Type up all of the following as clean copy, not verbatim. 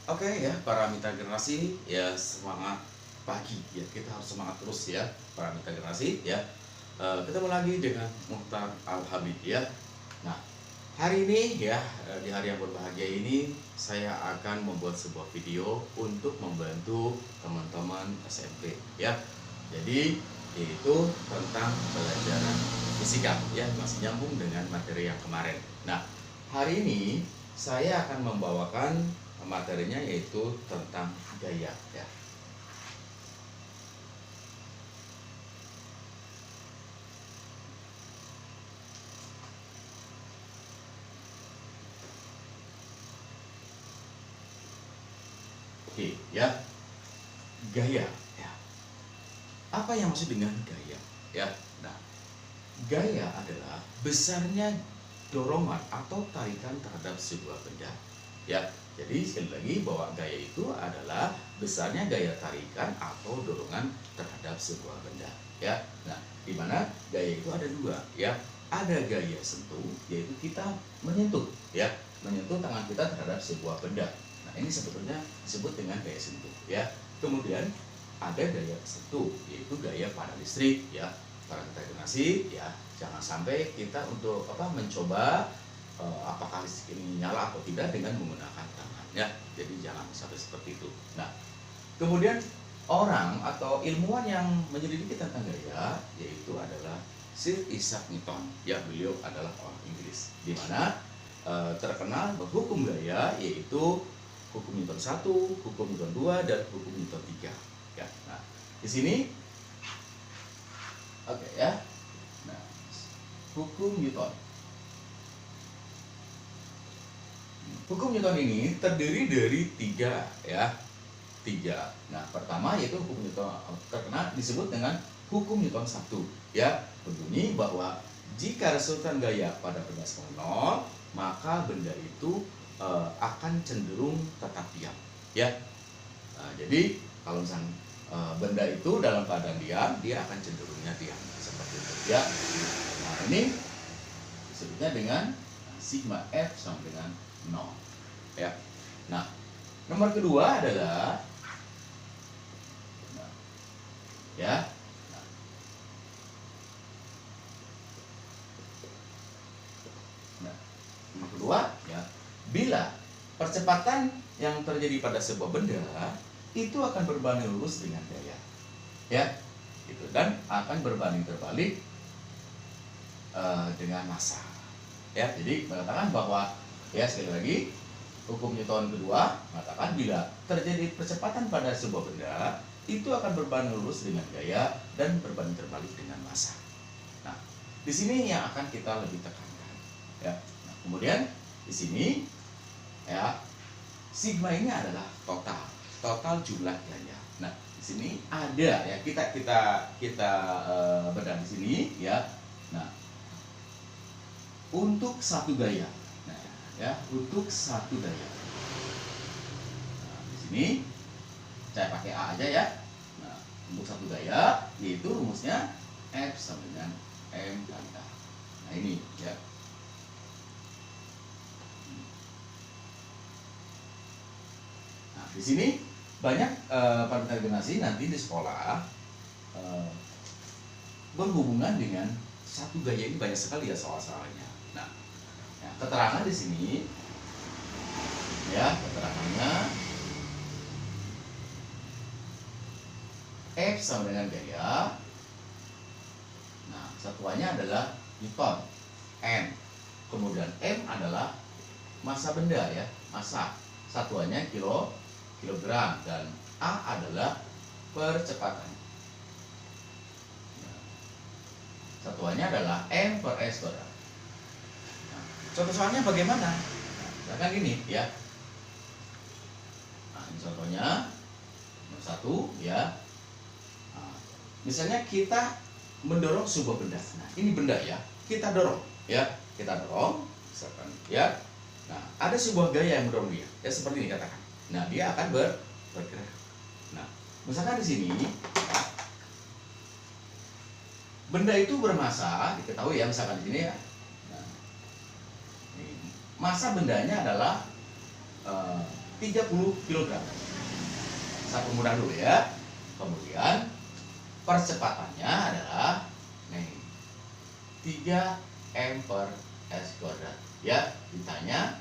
Oke ya, para mitra generasi ya, semangat pagi ya, kita harus semangat terus ya para mitra generasi ya. Ketemu lagi dengan Muhtar Al-Habib ya. Nah, hari ini ya, di hari yang berbahagia ini saya akan membuat sebuah video untuk membantu teman-teman SMP ya. Jadi itu tentang pelajaran fisika ya, masih nyambung dengan materi yang kemarin. Nah, hari ini saya akan membawakan materinya yaitu tentang gaya ya. Oke ya, gaya ya. Apa yang maksud dengan gaya ya? Nah, gaya adalah besarnya dorongan atau tarikan terhadap sebuah benda ya. Jadi sekali lagi bahwa gaya itu adalah besarnya gaya tarikan atau dorongan terhadap sebuah benda ya. Nah, di mana gaya itu ada dua ya. Ada gaya sentuh, yaitu kita menyentuh ya, menyentuh tangan kita terhadap sebuah benda. Nah, ini sebetulnya disebut dengan gaya sentuh ya. Kemudian ada gaya sentuh, yaitu gaya pada listrik ya. Para donasi ya, jangan sampai kita untuk mencoba apakah listrik ini nyala atau tidak dengan menggunakan tangan ya. Jadi jangan sampai seperti itu. Nah, kemudian orang atau ilmuwan yang menyelidiki tentang gaya yaitu adalah Sir Isaac Newton ya. Beliau adalah orang Inggris, di mana terkenal hukum gaya yaitu hukum Newton 1, hukum Newton 2, dan hukum Newton 3 ya. Nah, di sini oke ya. Nah, hukum Newton. Hukum Newton ini terdiri dari tiga ya. Tiga. Nah, pertama yaitu hukum Newton terkenal disebut dengan hukum Newton 1 ya. Berbunyi bahwa jika resultan gaya pada benda sama nol, maka benda itu akan cenderung tetap diam ya. Nah, jadi kalau misalnya benda itu dalam keadaan diam, dia akan cenderungnya diam seperti itu ya. Nah, ini disebutnya dengan sigma F sama dengan 0 ya. Nah, nomor kedua adalah ya. Nah, nomor kedua ya, bila percepatan yang terjadi pada sebuah benda itu akan berbanding lurus dengan gaya ya, gitu, dan akan berbanding terbalik dengan massa ya. Jadi mengatakan bahwa ya, sekali lagi hukum Newton kedua mengatakan bila terjadi percepatan pada sebuah benda itu akan berbanding lurus dengan gaya dan berbanding terbalik dengan massa. Nah, di sini yang akan kita lebih tekankan ya. Nah, kemudian di sini ya, sigma ini adalah total jumlah gaya. Nah, di sini ada ya, kita bedah di sini ya. Nah, untuk satu gaya. Nah, ya, untuk satu gaya. Nah, di sini saya pakai A aja ya. Nah, untuk satu gaya yaitu rumusnya F sama dengan M kali A. Nah, ini ya. Nah, di sini banyak para generasi nanti di sekolah berhubungan dengan satu gaya ini, banyak sekali ya soal-soalnya. Nah, ya, keterangan di sini ya, keterangannya F sama dengan gaya. Nah, satuannya adalah Newton, M. Kemudian M adalah massa benda ya, massa. Satuannya kilogram, dan A adalah percepatan. Nah, satuannya adalah M per S kuadrat. Nah, contoh soalnya bagaimana? Nah, misalkan gini ya. Nah, ini contohnya nomor 1 ya. Nah, misalnya kita mendorong sebuah benda. Nah, ini benda ya, kita dorong ya, kita dorong misalkan ya. Nah, ada sebuah gaya yang mendorong dia ya, seperti ini katakan. Nah, dia akan bergerak. Nah, misalkan di sini ya, benda itu bermassa, diketahui ya, misalkan di sini ya. Nah, massa bendanya adalah 30 kg. Saya permudah dulu ya. Kemudian percepatannya adalah nih 3 M per S kuadrat. Ya, ditanya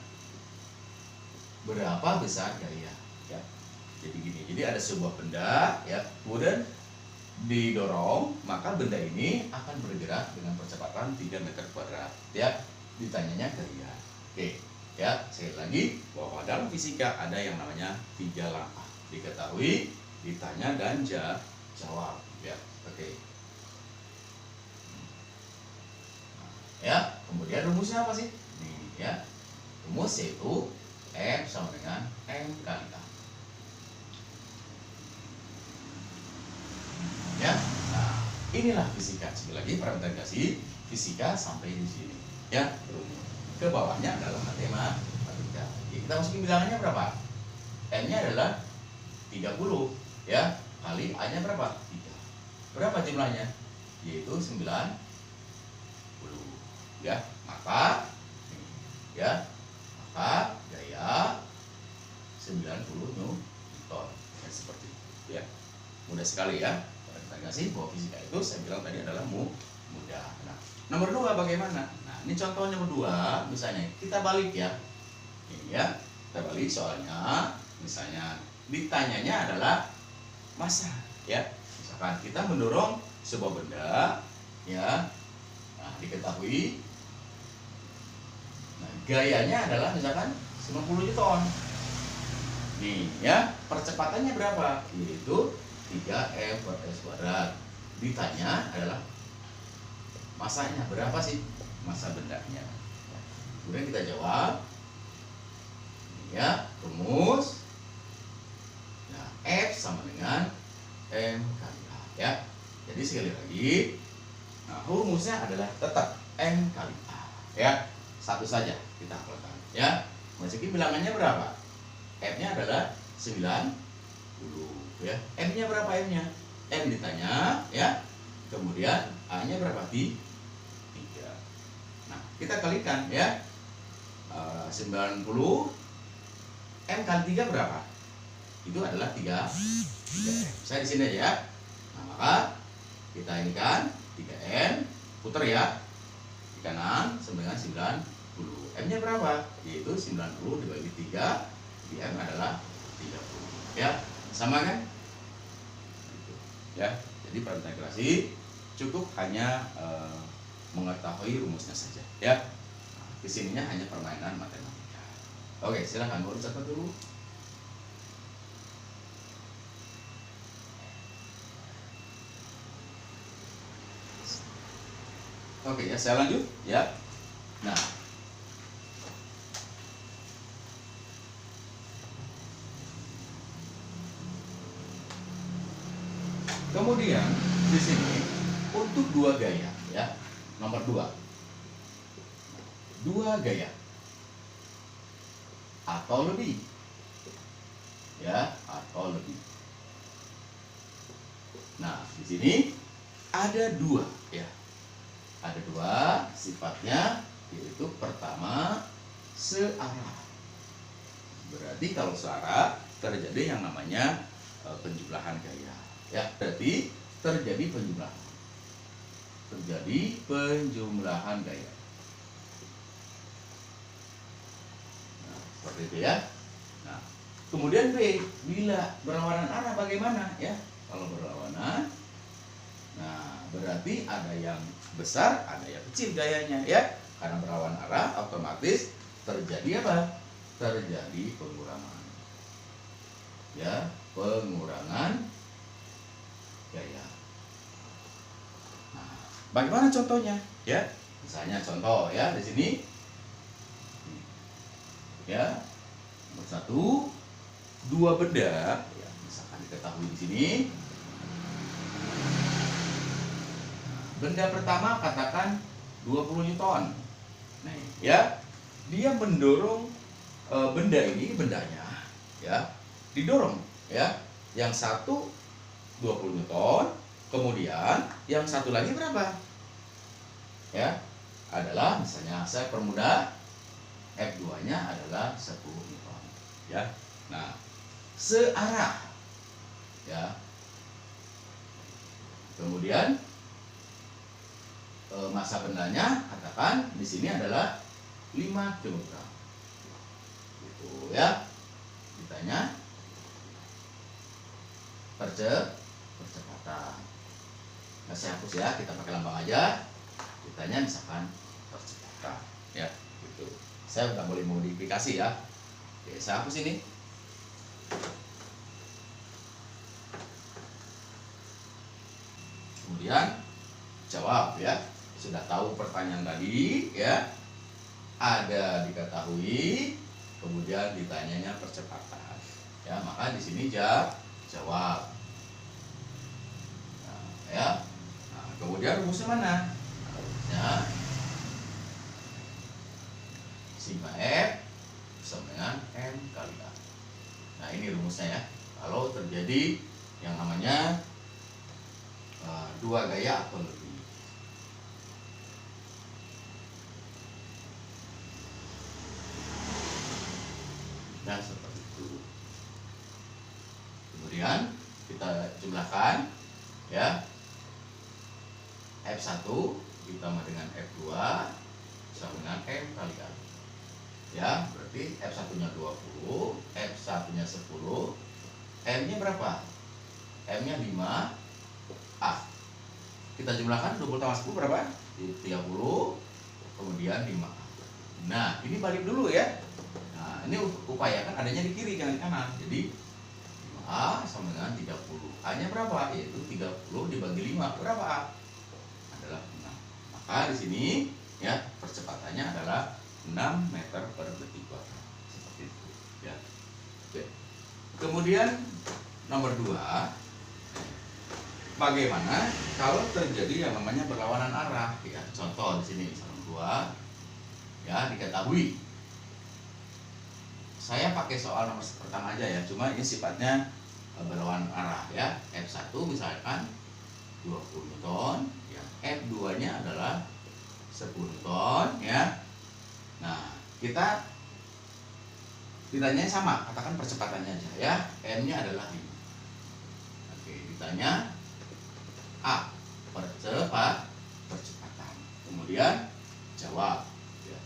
berapa besar gaya. Ya. Jadi gini, jadi ada sebuah benda ya, kemudian didorong, maka benda ini akan bergerak dengan percepatan 3 meter kuadrat. Ya, ditanyanya gaya. Oke, ya, sekali lagi bahwa dalam fisika ada yang namanya 3 langkah. Diketahui, ditanya dan jawab. Ya, oke. Ya, kemudian rumusnya apa sih? Nih, ya. Rumus yaitu M sama dengan M kali A. Ya, nah, inilah fisika. Sekali lagi presentasi fisika sampai di sini. Ya, ke bawahnya adalah matematika. Kita masukin bilangannya berapa? M-nya adalah 30, ya, kali A-nya berapa? 3. Berapa jumlahnya? Yaitu 90. Ya, maka gaya 90 Newton. Ya, seperti itu, ya. Mudah sekali ya. Kasih bahwa fisika itu saya bilang tadi adalah mudah. Nah, nomor 2 bagaimana? Nah, ini contoh nomor 2, misalnya kita balik ya. Ini ya, kita balik soalnya. Misalnya ditanyanya adalah massa ya. Misalkan kita mendorong sebuah benda ya. Nah, diketahui gayanya adalah misalkan 90 Newton. Nih ya, percepatannya berapa? Yaitu 3 M per S kuadrat. Ditanya adalah masanya berapa sih? Massa bendanya. Kemudian kita jawab. Ya, rumus. Nah, F sama dengan M kali A. Ya. Jadi sekali lagi, nah, rumusnya adalah tetap M kali A. Ya, satu saja kita hafalkan. Ya, masukin bilangannya berapa? M-nya adalah 90. Ya, M-nya berapa M-nya? M ditanya, ya. Kemudian A-nya berapa? 3. Nah, kita kalikan ya. 90 M kali 3 berapa? Itu adalah 3 M. Saya di sini aja ya. Nah, maka kita ini kan 3N putar ya. Di kanan sama dengan 90. M-nya berapa? Yaitu 90 dibagi 3. Di M adalah 30. Ya, sama kan? Ya, jadi praintegrasi cukup hanya mengetahui rumusnya saja ya. Nah, kesininya hanya permainan matematika. Oke, silakan urut satu dulu. Oke ya, saya lanjut ya. Nah, kemudian di sini untuk 2 gaya ya. Nomor 2. 2 gaya atau lebih. Ya, atau lebih. Nah, di sini ada 2 ya. Ada 2 sifatnya, yaitu pertama searah. Berarti kalau searah terjadi yang namanya penjumlahan gaya. Ya, berarti terjadi penjumlahan. Terjadi penjumlahan gaya. Nah, seperti itu ya. Nah, kemudian B, bila berlawanan arah bagaimana ya? Kalau berlawanan, nah berarti ada yang besar, ada yang kecil gayanya ya. Karena berlawanan arah, otomatis terjadi apa? Terjadi pengurangan. Ya, pengurangan gaya. Nah, bagaimana contohnya? Ya, misalnya contoh ya di sini. Ya, nomor 1, 2 benda. Ya, misalkan diketahui di sini. Nah, benda pertama katakan 20 Newton. Nah, ya, dia mendorong bendanya, ya, didorong, ya. Yang satu 20 Newton, kemudian yang satu lagi berapa? Ya, adalah misalnya saya permudah, F2-nya adalah 10 Newton. Ya, Nah, searah, ya. Kemudian massa bendanya katakan di sini adalah 5 kg. Gitu ya. Ditanya percepatan. Nah, saya hapus ya, kita pakai lambang aja. Ditanya misalkan percepatan, ya, gitu. Saya udah boleh modifikasi ya. Oke, saya hapus ini. Kemudian jawab ya. Sudah tahu pertanyaan tadi ya. Ada diketahui, kemudian ditanyanya percepatan. Ya, maka di sini jawab. Nah, ya. Nah, kemudian rumusnya mana? Rumusnya sigma F sama dengan M kali A. Nah, ini rumusnya ya. Kalau terjadi yang namanya dua gaya atau lebih. Nah, seperti itu. Kemudian kita jumlahkan ya. F1 ditambah dengan F2 sama dengan M kali A. Ya, berarti F1-nya 20, F1-nya 10, M-nya berapa? M-nya 5, A. Kita jumlahkan 20 tambah 10 berapa? 30, kemudian 5A. Nah, ini balik dulu ya. Nah, ini upayakan adanya di kiri, jangan di kanan. Jadi 5A sama dengan 30. A-nya berapa? Yaitu 30 dibagi 5. Berapa A? Adalah 6. Maka di sini ya, percepatannya adalah 6 meter per detik kuadrat. Seperti itu ya. Oke. Kemudian nomor 2, bagaimana kalau terjadi yang namanya berlawanan arah ya. Contoh di sini misalnya 2 ya, diketahui. Saya pakai soal nomor pertama aja ya, cuma ini sifatnya berlawanan arah ya. F1 misalkan 20 Newton ya, F2-nya adalah 10 Newton ya. Nah, kita ditanya sama, katakan percepatannya aja ya. M-nya adalah 5. Oke, ditanya A, percepatan. Kemudian jawab ya.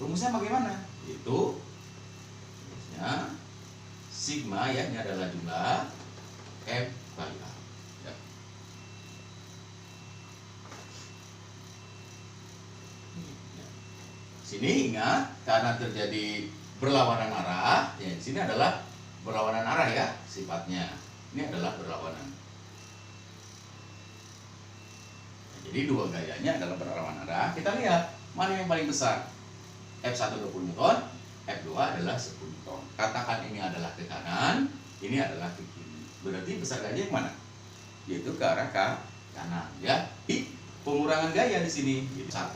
Rumusnya bagaimana? Itu rumusnya sigma ya, ini adalah jumlah M kali A ya. Sini ingat, karena terjadi berlawanan arah ya, di sini adalah berlawanan arah ya sifatnya. Ini adalah berlawanan. Jadi dua gayanya adalah berlawanan arah. Kita lihat mana yang paling besar. F1 20 Newton, F2 adalah 10 Newton. Katakan ini adalah ke kanan, ini adalah ke kiri. Berarti besar gaya yang mana? Yaitu ke arah kanan ya. Pengurangan gaya di sini. Jadi 1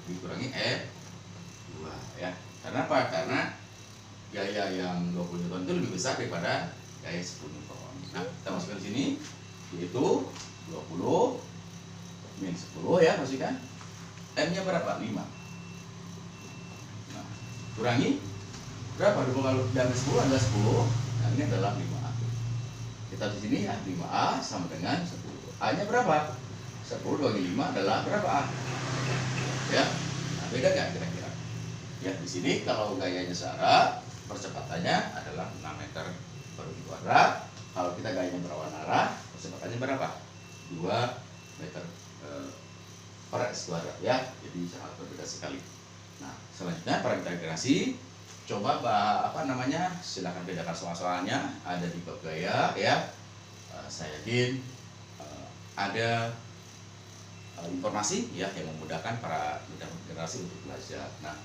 dikurangi F2 ya. Karena apa? Karena gaya yang 20 Newton itu lebih besar daripada gaya 10 Newton. Nah, kita masukkan di sini yaitu 20 min 10 ya, masukkan. M-nya berapa? 5. Nah, kurangi berapa? 20 kali dengan 10 adalah 10. Nah, ini adalah 5A. Kita di sini ya, 5A sama dengan 10. A-nya berapa? 10 bagi 5 adalah berapa A? Ya. Nah, beda nggak kira-kira? Ya, di sini kalau gayanya searah, percepatannya adalah 6 meter per detik kuadrat. Kalau kita gayanya berlawanan arah, percepatannya berapa? 2 meter per x kuadrat ya. Jadi sangat berbeda sekali. Nah, selanjutnya parameter integrasi. Coba silakan bedakan soal-soalnya, ada di bab gaya ya. Saya yakin ada informasi ya yang memudahkan para generasi untuk belajar. Nah,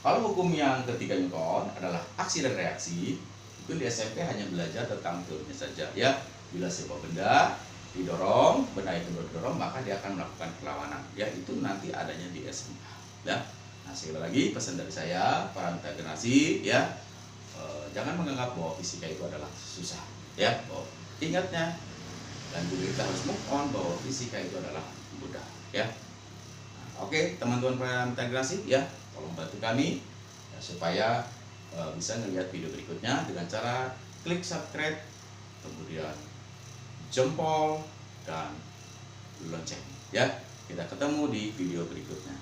kalau hukum yang ketiga Newton adalah aksi dan reaksi, itu di SMP hanya belajar tentang teorinya saja ya. Bila sebuah benda didorong, benda itu didorong, maka dia akan melakukan perlawanan. Ya, itu nanti adanya di SMA. Ya. Nah, sekali lagi pesan dari saya, para mitra generasi, ya, jangan menganggap bahwa fisika itu adalah susah. Ya, ingatnya, dan juga kita harus move on bahwa fisika itu adalah mudah. Ya. Nah, oke, teman-teman para mitra generasi, ya, tolong bantu kami ya, supaya bisa ngelihat video berikutnya dengan cara klik subscribe, kemudian jempol dan lonceng ya. Kita ketemu di video berikutnya.